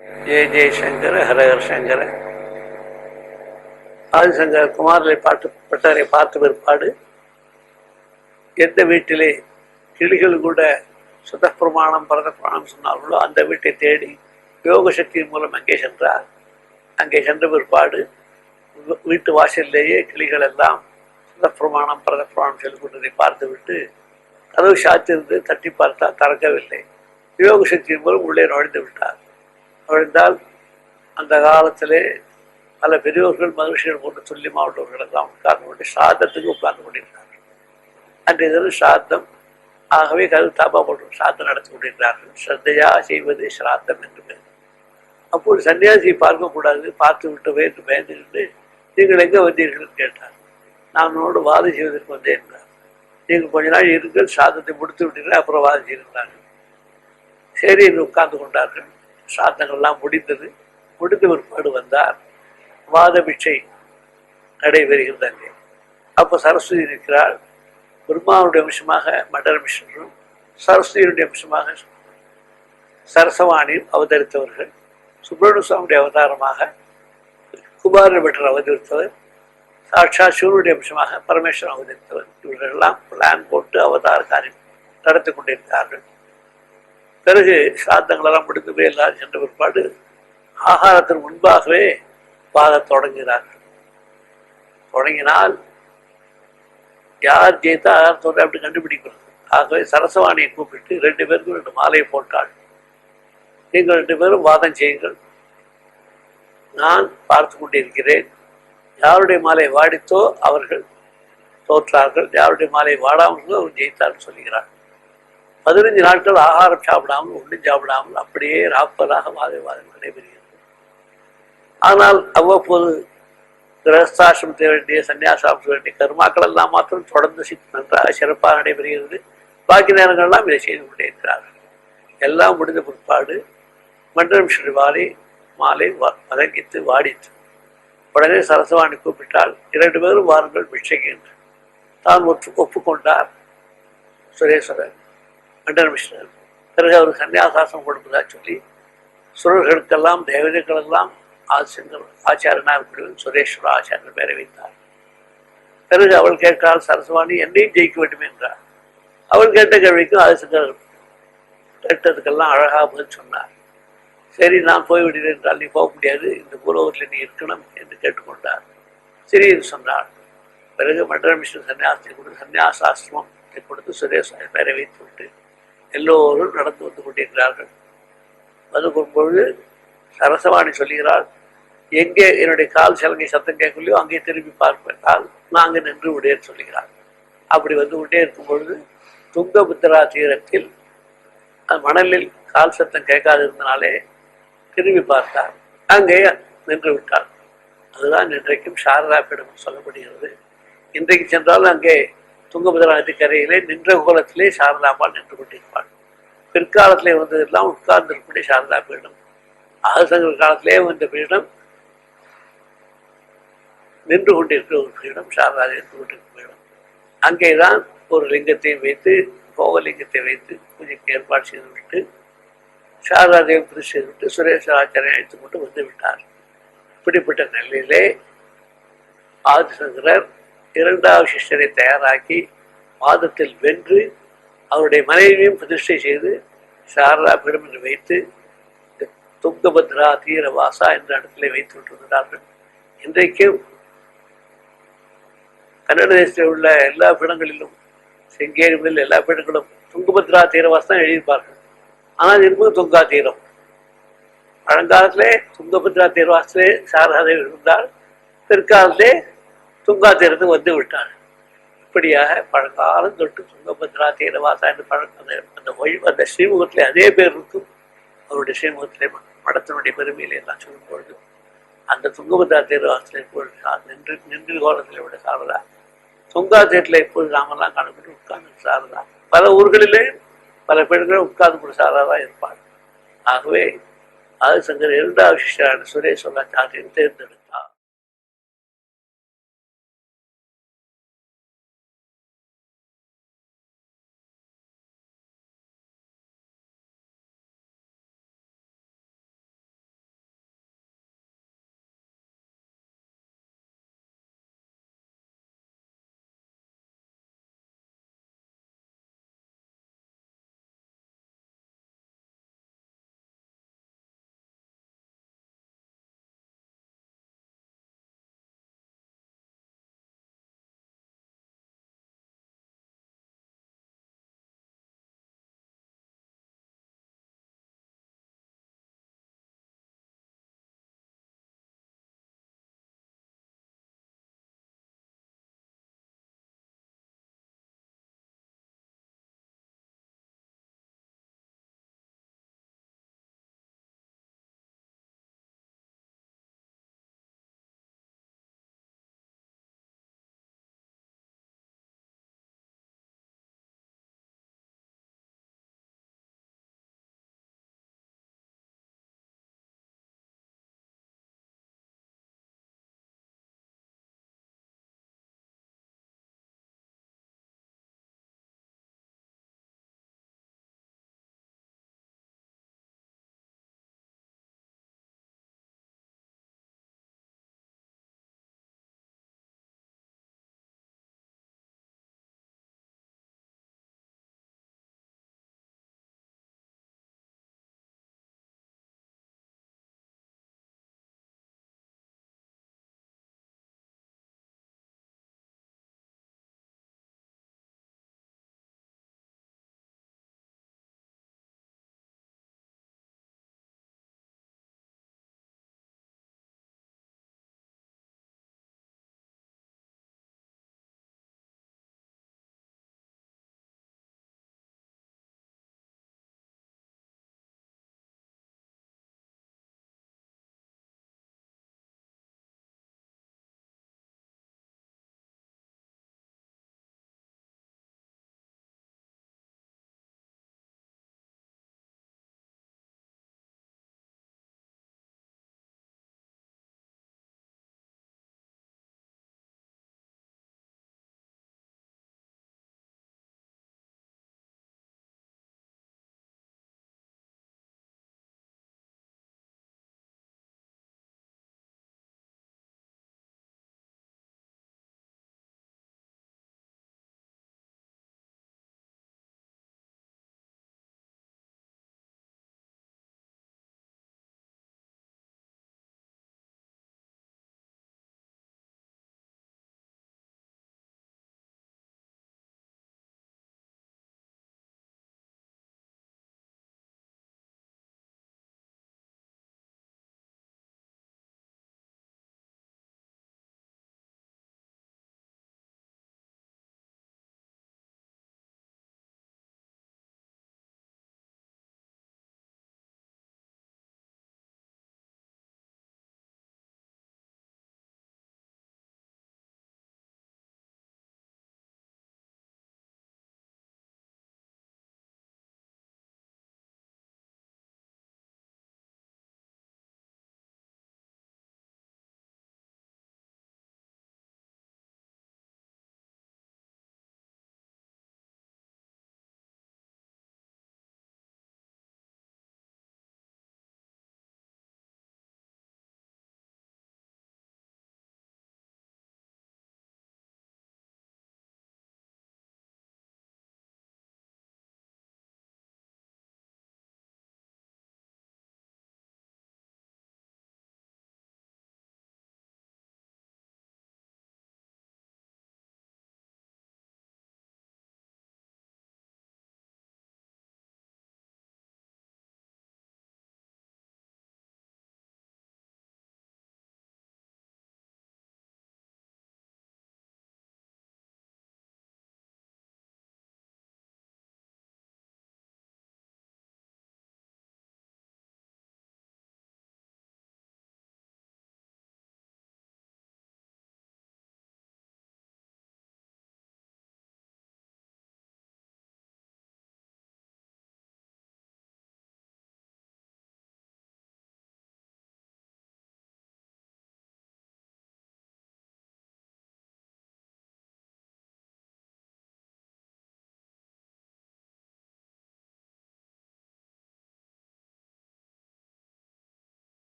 ஜெய ஜெயசங்கர ஹரஹர சங்கர. ஆதிசங்கர் குமாரலை பட்டரை பார்த்த பிற்பாடு எந்த வீட்டிலே கிளிகள் கூட சுதப்பிரமாணம் பரத பிரமாணம் சொன்னார்களோ அந்த வீட்டை தேடி யோக சக்தியின் மூலம் அங்கே சென்றார். அங்கே சென்ற பிற்பாடு வீட்டு வாசலிலேயே கிளிகள் எல்லாம் சுதப்பிரமாணம் பரத பிரமாணம் சொல்லிக் கொண்டதை பார்த்துவிட்டு கதவு சாத்திருந்து தட்டி பார்த்தால் திறக்கவில்லை. யோக சக்தியின் மூலம் உள்ளே நுழைந்து விட்டார். நுழைந்தால் அந்த காலத்திலே பல பெரியோர்கள் மகிழ்ச்சிகள் போன்ற துல்லியமாக உள்ளவர்கள் எல்லாம் உட்கார்ந்து கொண்டு சாதத்துக்கு உட்கார்ந்து கொண்டிருக்கிறார்கள். அன்றைய தினம் சாத்தம். ஆகவே கதவு தாப்பா போட்டு சாத்தம் நடத்தி கொண்டிருக்கிறார்கள். ஸ்ரத்தையா செய்வது சிராத்தம் என்று பேர். அப்போது சன்னியாசியை பார்க்கக்கூடாது, பார்த்து விட்டு வேறு பயந்துக்கிட்டு நீங்கள் எங்கே வந்தீர்கள் கேட்டார். நான் உன்னோடு வாதம் செய்வதற்கு வந்தேன் என்றார். நீங்கள் கொஞ்ச நாள் இருங்கள், சாதத்தை முடித்து விட்டீர்கள், அப்புறம் வாதம் செய்திருந்தார்கள். சரி என்று உட்கார்ந்து கொண்டார்கள். சாதங்கள்லாம் முடிந்தது. முடிந்த பிற்பாடு வந்தார். வாத பிச்சை நடைபெறுகிறது. அப்போ சரஸ்வதி இருக்கிறாள். பிரம்மாவுடைய அம்சமாக மண்டல மிஸ்ரரும், சரஸ்வதியுடைய அம்சமாக சரசவாணியும் அவதரித்தவர்கள். சுப்பிரமணிய சுவாமியுடைய அவதாரமாக குமார பட்டர் அவதரித்தவர். சாட்சா சிவனுடைய அம்சமாக பரமேஸ்வரன் அவதரித்தவர். இவர்களெல்லாம் பிளான் போட்டு அவதார காரியம் நடத்தி கொண்டிருக்கிறார்கள். பிறகு சாத்தங்களெல்லாம் முடிந்து போய் எல்லாரும் சென்ற பிற்பாடு ஆகாரத்திற்கு முன்பாகவே வாதம் தொடங்குகிறார்கள். தொடங்கினால் யார் ஜெயித்தா ஆகாரத்தோடு அப்படி கண்டுபிடிக்கிறது. ஆகவே சரசவாணியை கூப்பிட்டு 2 பேருக்கும் 2 மாலையை போட்டாள். நீங்கள் 2 பேரும் வாதம் செய்யுங்கள், நான் பார்த்து கொண்டிருக்கிறேன். யாருடைய மாலை வாடித்தோ அவர்கள் தோற்றார்கள், யாருடைய மாலை வாடாமலோ அவர் ஜெயித்தார்னு சொல்லுகிறார். 15 நாட்கள் ஆகாரம் சாப்பிடாமல் ஒன்றும் சாப்பிடாமல் அப்படியே ராப்பலாக வாதம் நடைபெறுகிறது. ஆனால் அவ்வப்போது கிரகஸ்தாசிரமத்தை வேண்டிய சன்னியாசாசிரமத்தை வேண்டிய கர்மாக்கள் எல்லாம் மாத்திரம் தொடர்ந்து நன்றாக சிறப்பாக நடைபெறுகிறது. பாக்கி நேரங்கள்லாம் இதை செய்து கொண்டே இருக்கிறார்கள். எல்லாம் முடிந்த பிற்பாடு மண்டலம் ஸ்ரீ மாலை வதங்கித்து வாடித்து. உடனே சரசவாணி கூப்பிட்டால் 2 பேரும் வாருங்கள் பிட்சைக்கு என்று தான் ஒப்புக்கொண்டார் சுரேஸ்வரர் மண்டல மிஸ்ரர். பிறகு அவர் சன்னியாசாசனம் கொடுப்பதாக சொல்லி சுரர்களுக்கெல்லாம் தேவதைகளெல்லாம் ஆச்சாரியனாக சுரேஸ்வர ஆச்சாரியர் பெயரை வைத்தார். பிறகு அவள் கேட்டால் சரஸ்வாணி என்னையும் ஜெயிக்க வேண்டும் என்றார். அவள் கேட்ட கேள்விக்கும் ஆதிசங்கர் கேட்டதுக்கெல்லாம் அழகாக பதில் சொன்னார். சரி நான் போய்விடுகிறேன் என்றால் நீ போக முடியாது, இந்த பூலோகத்தில் நீ இருக்கணும் என்று கேட்டுக்கொண்டார். சரி என்று சொன்னார். பிறகு மண்டல மிஸ்ரர் சன்னியாசத்தை கொடுத்து சன்னியாசாசிரமத்தை கொடுத்து சுரேஸ்வரர் பெயரை வைத்து விட்டு எல்லோரும் நடந்து வந்து கொண்டிருக்கிறார்கள். வந்து கொள்பொழுது சரசவாணி சொல்லுகிறாள், எங்கே என்னுடைய கால் சலங்கை சத்தம் கேட்கலையோ அங்கே திரும்பி பார்ப்பதால் நான் அங்கே நின்று விடேன்னு சொல்லுகிறாள். அப்படி வந்து கொண்டே இருக்கும் பொழுது துங்கபுத்திரா தீரத்தில் மணலில் கால் சத்தம் கேட்காது இருந்தனாலே திரும்பி பார்த்தார். அங்கே நின்று விட்டாள். அதுதான் இன்றைக்கும் சாரதா பீடம் சொல்லப்படுகிறது. இன்றைக்கு சென்றாலும் அங்கே துங்கபத்ரா நதி கரையிலே நின்ற கோலத்திலே சாரதாம்பாள் நின்று கொண்டிருப்பாள். பிற்காலத்திலே வந்ததெல்லாம் உட்கார்ந்து இருக்கக்கூடிய சாரதா பீடம். ஆதிசங்கர் காலத்திலே வந்த பீடம் நின்று கொண்டிருக்கிற ஒரு பீடம், சாரதா நின்று கொண்டிருக்கிற பீடம். அங்கேதான் ஒரு லிங்கத்தையும் வைத்து போகலிங்கத்தை வைத்து பூஜைக்கு ஏற்பாடு செய்துவிட்டு சாரதா தேவி பூஜை செய்துவிட்டு சுரேஸ்வர ஆச்சாரியை அழைத்துக் கொண்டு வந்து விட்டார். இப்படிப்பட்ட நிலையிலே ஆதிசங்கரர் 2வது சிஷ்யரை தயாராக்கி வாதத்தில் வென்று அவருடைய மனைவியும் பிரதிஷ்டை செய்து சாரதா பீடம் என்று வைத்து துங்கபத்ரா தீரவாசா என்ற இடத்திலே வைத்து விட்டிருந்தார்கள். இன்றைக்கும் கன்னட தேசத்தில் உள்ள எல்லா பீடங்களிலும் செங்கேரி முதல் எல்லா பீடங்களும் துங்கபத்ரா தீரவாசம் தான் எழுதியிருப்பார்கள். ஆனால் இருப்பது துங்கா தீரம். பழங்காலத்திலே துங்கபத்ரா தீரவாசத்திலே சாரதாதேவி இருந்தால் பிற்காலத்திலே துங்கா தீரத்துக்கு வந்து விட்டார். இப்படியாக பழங்காலம் தொட்டு துங்கபத்ரா தீரவாசா என்று அந்த ஸ்ரீமுகத்திலே அதே பேர் இருக்கும். அவருடைய ஸ்ரீமுகத்திலே மடத்தினுடைய பெருமையிலே எல்லாம் சொல்லும் பொழுது அந்த துங்கபத்ரா தீரவாசத்தில் இப்பொழுது நின்று கோலத்தில் விட சாரதா, துங்கா தீரத்தில் இப்பொழுது நாமெல்லாம் காணப்பட்டு உட்கார்ந்து சாரதா. பல ஊர்களிலே பல பெண்களும் உட்கார்ந்து கூட சாரதா இருப்பார். ஆகவே ஆதிசங்கர் 2வது சிஷ்யரான சுரேஸ்வர ஆச்சாரியன் தேர்ந்தெடுத்தார்.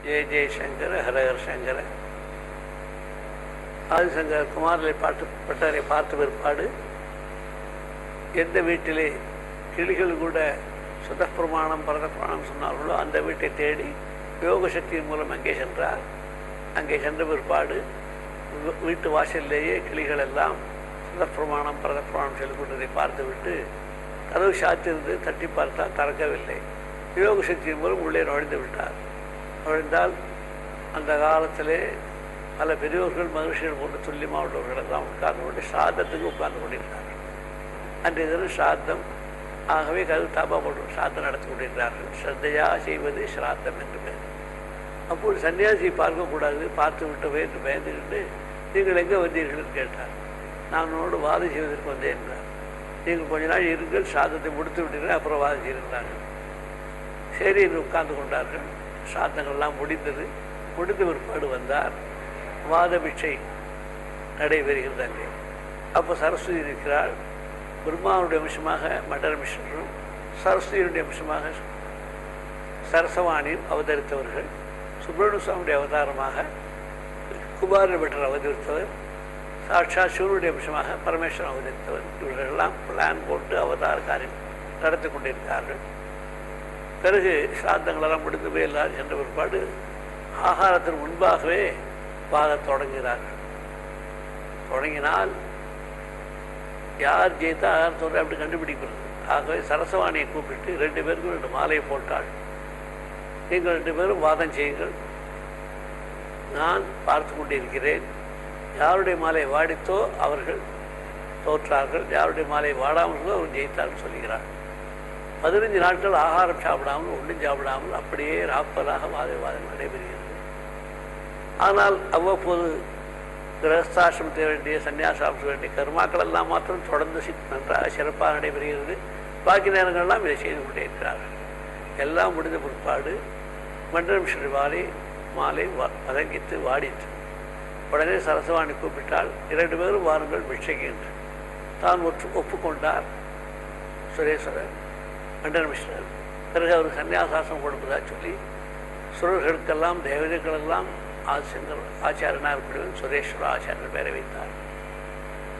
ஜெய ஜெயசங்கர ஹரஹர சங்கர. ஆதிசங்கர் குமாரலை பட்டரை பார்த்த பிற்பாடு எந்த வீட்டிலே கிளிகள் கூட சுதப்பிரமாணம் பரதப்பிரமாணம் சொன்னார்களோ அந்த வீட்டை தேடி யோக சக்தியின் மூலம் அங்கே சென்றார். அங்கே சென்ற பிற்பாடு வீட்டு வாசலிலேயே கிளிகள் எல்லாம் சுதப்பிரமாணம் பரதப்பிரமாணம் சொல்லிக் கொண்டதை பார்த்துவிட்டு கதவு சாத்திருந்து தட்டி பார்த்தால் திறக்கவில்லை. யோக சக்தியின் மூலம் உள்ளே நுழைந்து விட்டார். நுழைந்தால் அந்த காலத்திலே பல பெரியோர்கள் மகிழ்ச்சிகள் போன்ற துல்லியமாக உள்ளவர்கள் எல்லாம் உட்கார்ந்து கொண்டு சாதத்துக்கு உட்கார்ந்து கொண்டிருந்தார்கள். அன்றைய தினம் சாத்தம். ஆகவே கதவு தாபா போட்டு சாத்தம் நடத்தி கொண்டிருக்கிறார்கள். ஸ்ரத்தையா செய்வது ஸ்ராத்தம் என்று பேர். அப்போது சன்னியாசியை பார்க்கக்கூடாது, பார்த்து விட்டவே என்று பயந்துக்கிட்டு நீங்கள் எங்கே வந்தீர்கள் கேட்டார். நான் உன்னோடு வாதம் செய்வதற்கு வந்தேன் என்றார். நீங்கள் கொஞ்ச நாள் இருங்கள், சாதத்தை முடித்து விட்டீர்கள், அப்புறம் வாதம் செய்திருந்தார்கள். சரி என்று உட்கார்ந்து கொண்டார்கள். சாத்தங்கள்லாம் முடிந்தது. முடிந்த பிற்பாடு வந்தார். வாத பிட்சை நடைபெறுகிறது அங்கே. அப்போ சரஸ்வதி இருக்கிறாள். பிரம்மாவுடைய அம்சமாக மண்டல மிஸ்ரரும் சரஸ்வதியுடைய அம்சமாக சரசவாணியும் அவதரித்தவர்கள். சுப்பிரமணிய சுவாமியுடைய அவதாரமாக குமார பட்டர் அவதரித்தவர். சாட்சா சிவனுடைய அம்சமாக பரமேஸ்வரன் அவதரித்தவர். இவர்களெல்லாம் பிளான் போட்டு அவதார காரியம் நடத்தி கொண்டிருக்கிறார்கள். பிறகு சாந்தங்களெல்லாம் முடிந்து போய் எல்லாரும் சென்ற பிற்பாடு ஆகாரத்திற்கு முன்பாகவே வாதம் தொடங்குகிறார்கள். தொடங்கினால் யார் ஜெயித்தா ஆகாரத்தோடு அப்படி கண்டுபிடிக்கிறது. ஆகவே சரசவாணியை கூப்பிட்டு 2 பேருக்கும் 2 மாலையை போட்டாள். நீங்கள் 2 பேரும் வாதம் செய்யுங்கள், நான் பார்த்து கொண்டிருக்கிறேன். யாருடைய மாலை வாடித்தோ அவர்கள் தோற்றார்கள், யாருடைய மாலை வாடாமலோ அவர் ஜெயித்தார்கள் சொல்லுகிறார். 15 நாட்கள் ஆகாரம் சாப்பிடாமல் ஒன்றும் சாப்பிடாமல் அப்படியே ராப்பலாக வாதம் நடைபெறுகிறது. ஆனால் அவ்வப்போது கிரகஸ்தாசிரமத்தை வேண்டிய சன்னியாசாசிரமத்தை வேண்டிய கர்மாக்கள் எல்லாம் மாத்திரம் தொடர்ந்து நன்றாக சிறப்பாக நடைபெறுகிறது. பாக்கி நேரங்கள்லாம் இதை செய்து கொண்டே இருக்கிறார்கள். எல்லாம் முடிந்த பிற்பாடு மண்டலம் மாலை பதங்கித்து வாடித்து. உடனே சரசவாணி கூப்பிட்டால் 2 பேரும் வாருங்கள் பிட்சைக்கு என்று தான் ஒப்புக்கொண்டார் சுரேஸ்வரர் மண்டல மிஸ்ரர். பிறகு அவர் சன்னியாசாசனம் கொடுப்பதாக சொல்லி சுரர்களுக்கெல்லாம் தேவதைகளெல்லாம் ஆச்சாரியனார் சுரேஸ்வர ஆச்சாரியர் பெயரை வைத்தார்.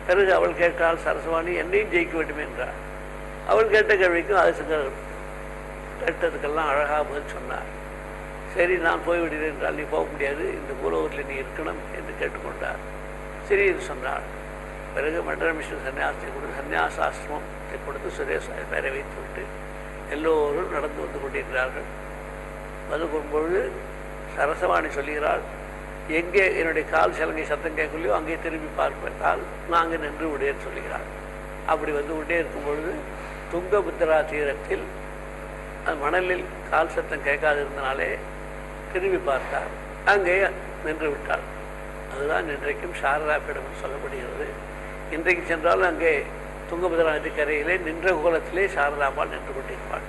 பிறகு அவள் கேட்டால் சரசவாணி என்னையும் ஜெயிக்க வேண்டும் என்றார். அவள் கேட்ட கேள்விக்கும் ஆதிசங்கர் கேட்டதுக்கெல்லாம் அழகாக பதில் சொன்னார். சரி நான் போய்விடுகிறேன் என்றால் நீ போக முடியாது, இந்த பூலோகத்தில் நீ இருக்கணும் என்று கேட்டுக்கொண்டார். சரி என்று சொன்னார். பிறகு மண்டல மிஸ்ர சன்னியாசத்தை கொடுத்து சன்னியாசாசிரமத்தை கொடுத்து சுரேஸ்வர பெயரை வைத்து விட்டு எல்லோரும் நடந்து வந்து கொண்டிருக்கிறார்கள். வந்து போகும்பொழுது சரசவாணி சொல்லுகிறாள், எங்கே என்னுடைய கால் சலங்கை சத்தம் கேட்கலையோ அங்கே திரும்பி பார்ப்பதால் நாங்கள் நின்று விடேன்னு சொல்லுகிறாள். அப்படி வந்து கொண்டே இருக்கும் பொழுது துங்கபுத்திரா தீரத்தில் மணலில் கால் சத்தம் கேட்காது இருந்தனாலே திரும்பி பார்த்தார். அங்கே நின்று விட்டாள். அதுதான் இன்றைக்கும் சாரதா பீடம் சொல்லப்படுகிறது. இன்றைக்கு சென்றாலும் அங்கே துங்கபத்ரா நதி கரையிலே நின்ற கோலத்திலே சாரதாம்பாள் நின்று கொண்டிருப்பாள்.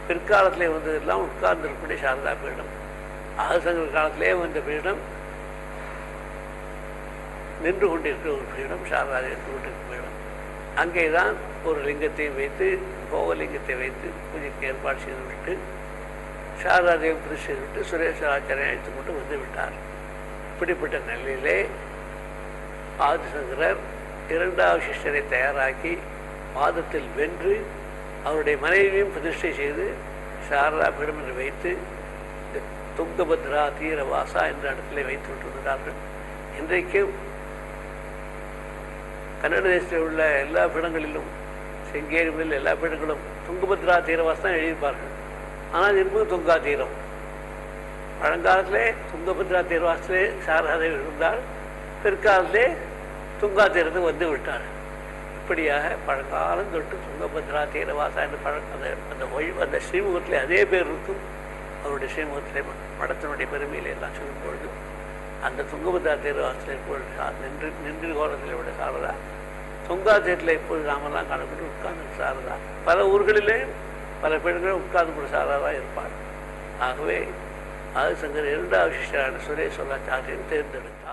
பிற்காலத்திலே வந்ததெல்லாம் உட்கார்ந்திருக்கக்கூடிய சாரதா பீடம். ஆதிசங்கர் காலத்திலே வந்த பீடம் நின்று கொண்டிருக்கிற ஒரு பீடம், சாரதா நின்று கொண்டிருக்கிற பீடம். அங்கேதான் ஒரு லிங்கத்தையும் வைத்து போகலிங்கத்தை வைத்து பூஜைக்கு ஏற்பாடு செய்துவிட்டு சாரதாதையும் புது செய்துவிட்டு சுரேஸ்வராச்சாரியை அழைத்து கொண்டு வந்து விட்டார். இப்படிப்பட்ட நிலையிலே ஆதிசங்கரர் 2வது சிஷ்யரை தயாராக்கி வாதத்தில் வென்று அவருடைய மனைவியும் பிரதிஷ்டை செய்து சாரதா பீடம் என்று வைத்து துங்கபத்ரா தீரவாசா என்ற இடத்திலே வைத்து விட்டுவிட்டார்கள். இன்றைக்கும் கன்னட தேசத்தில் உள்ள எல்லா பீடங்களிலும் செங்கேரி முதல் எல்லா பீடங்களும் துங்கபத்ரா தீரவாசம் தான் எழுதியிருப்பார்கள். ஆனால் இருப்பது துங்கா தீரம். பழங்காலத்திலே துங்கபத்ரா தீரவாசத்திலே சாரதா இருந்தால் பிற்காலத்திலே துங்கா தீரத்துக்கு வந்து விட்டார். இப்படியாக பழங்காலம் தொட்டு துங்கபத்ரா தீரவாசா என்று அந்த ஸ்ரீமுகத்திலே அதே பேர் இருக்கும். அவருடைய ஸ்ரீமுகத்திலே மடத்தினுடைய பெருமையிலே எல்லாம் சொல்லும்பொழுது அந்த துங்கபத்ரா தீரவாசத்தில் இப்பொழுது நின்று கோலத்தில் உள்ள சாரதா துங்கா தீரத்தில் இப்பொழுது நாமெல்லாம் காணப்பட்டு உட்கார்ந்து சாரதா பல ஊர்களிலே பல பேர்களும் உட்கார்ந்து கூட சாரதா இருப்பார். ஆகவே ஆதிசங்கர் 2வது சிஷ்யரான சுரேஸ்வராச்சாரியன் தேர்ந்தெடுத்தார்.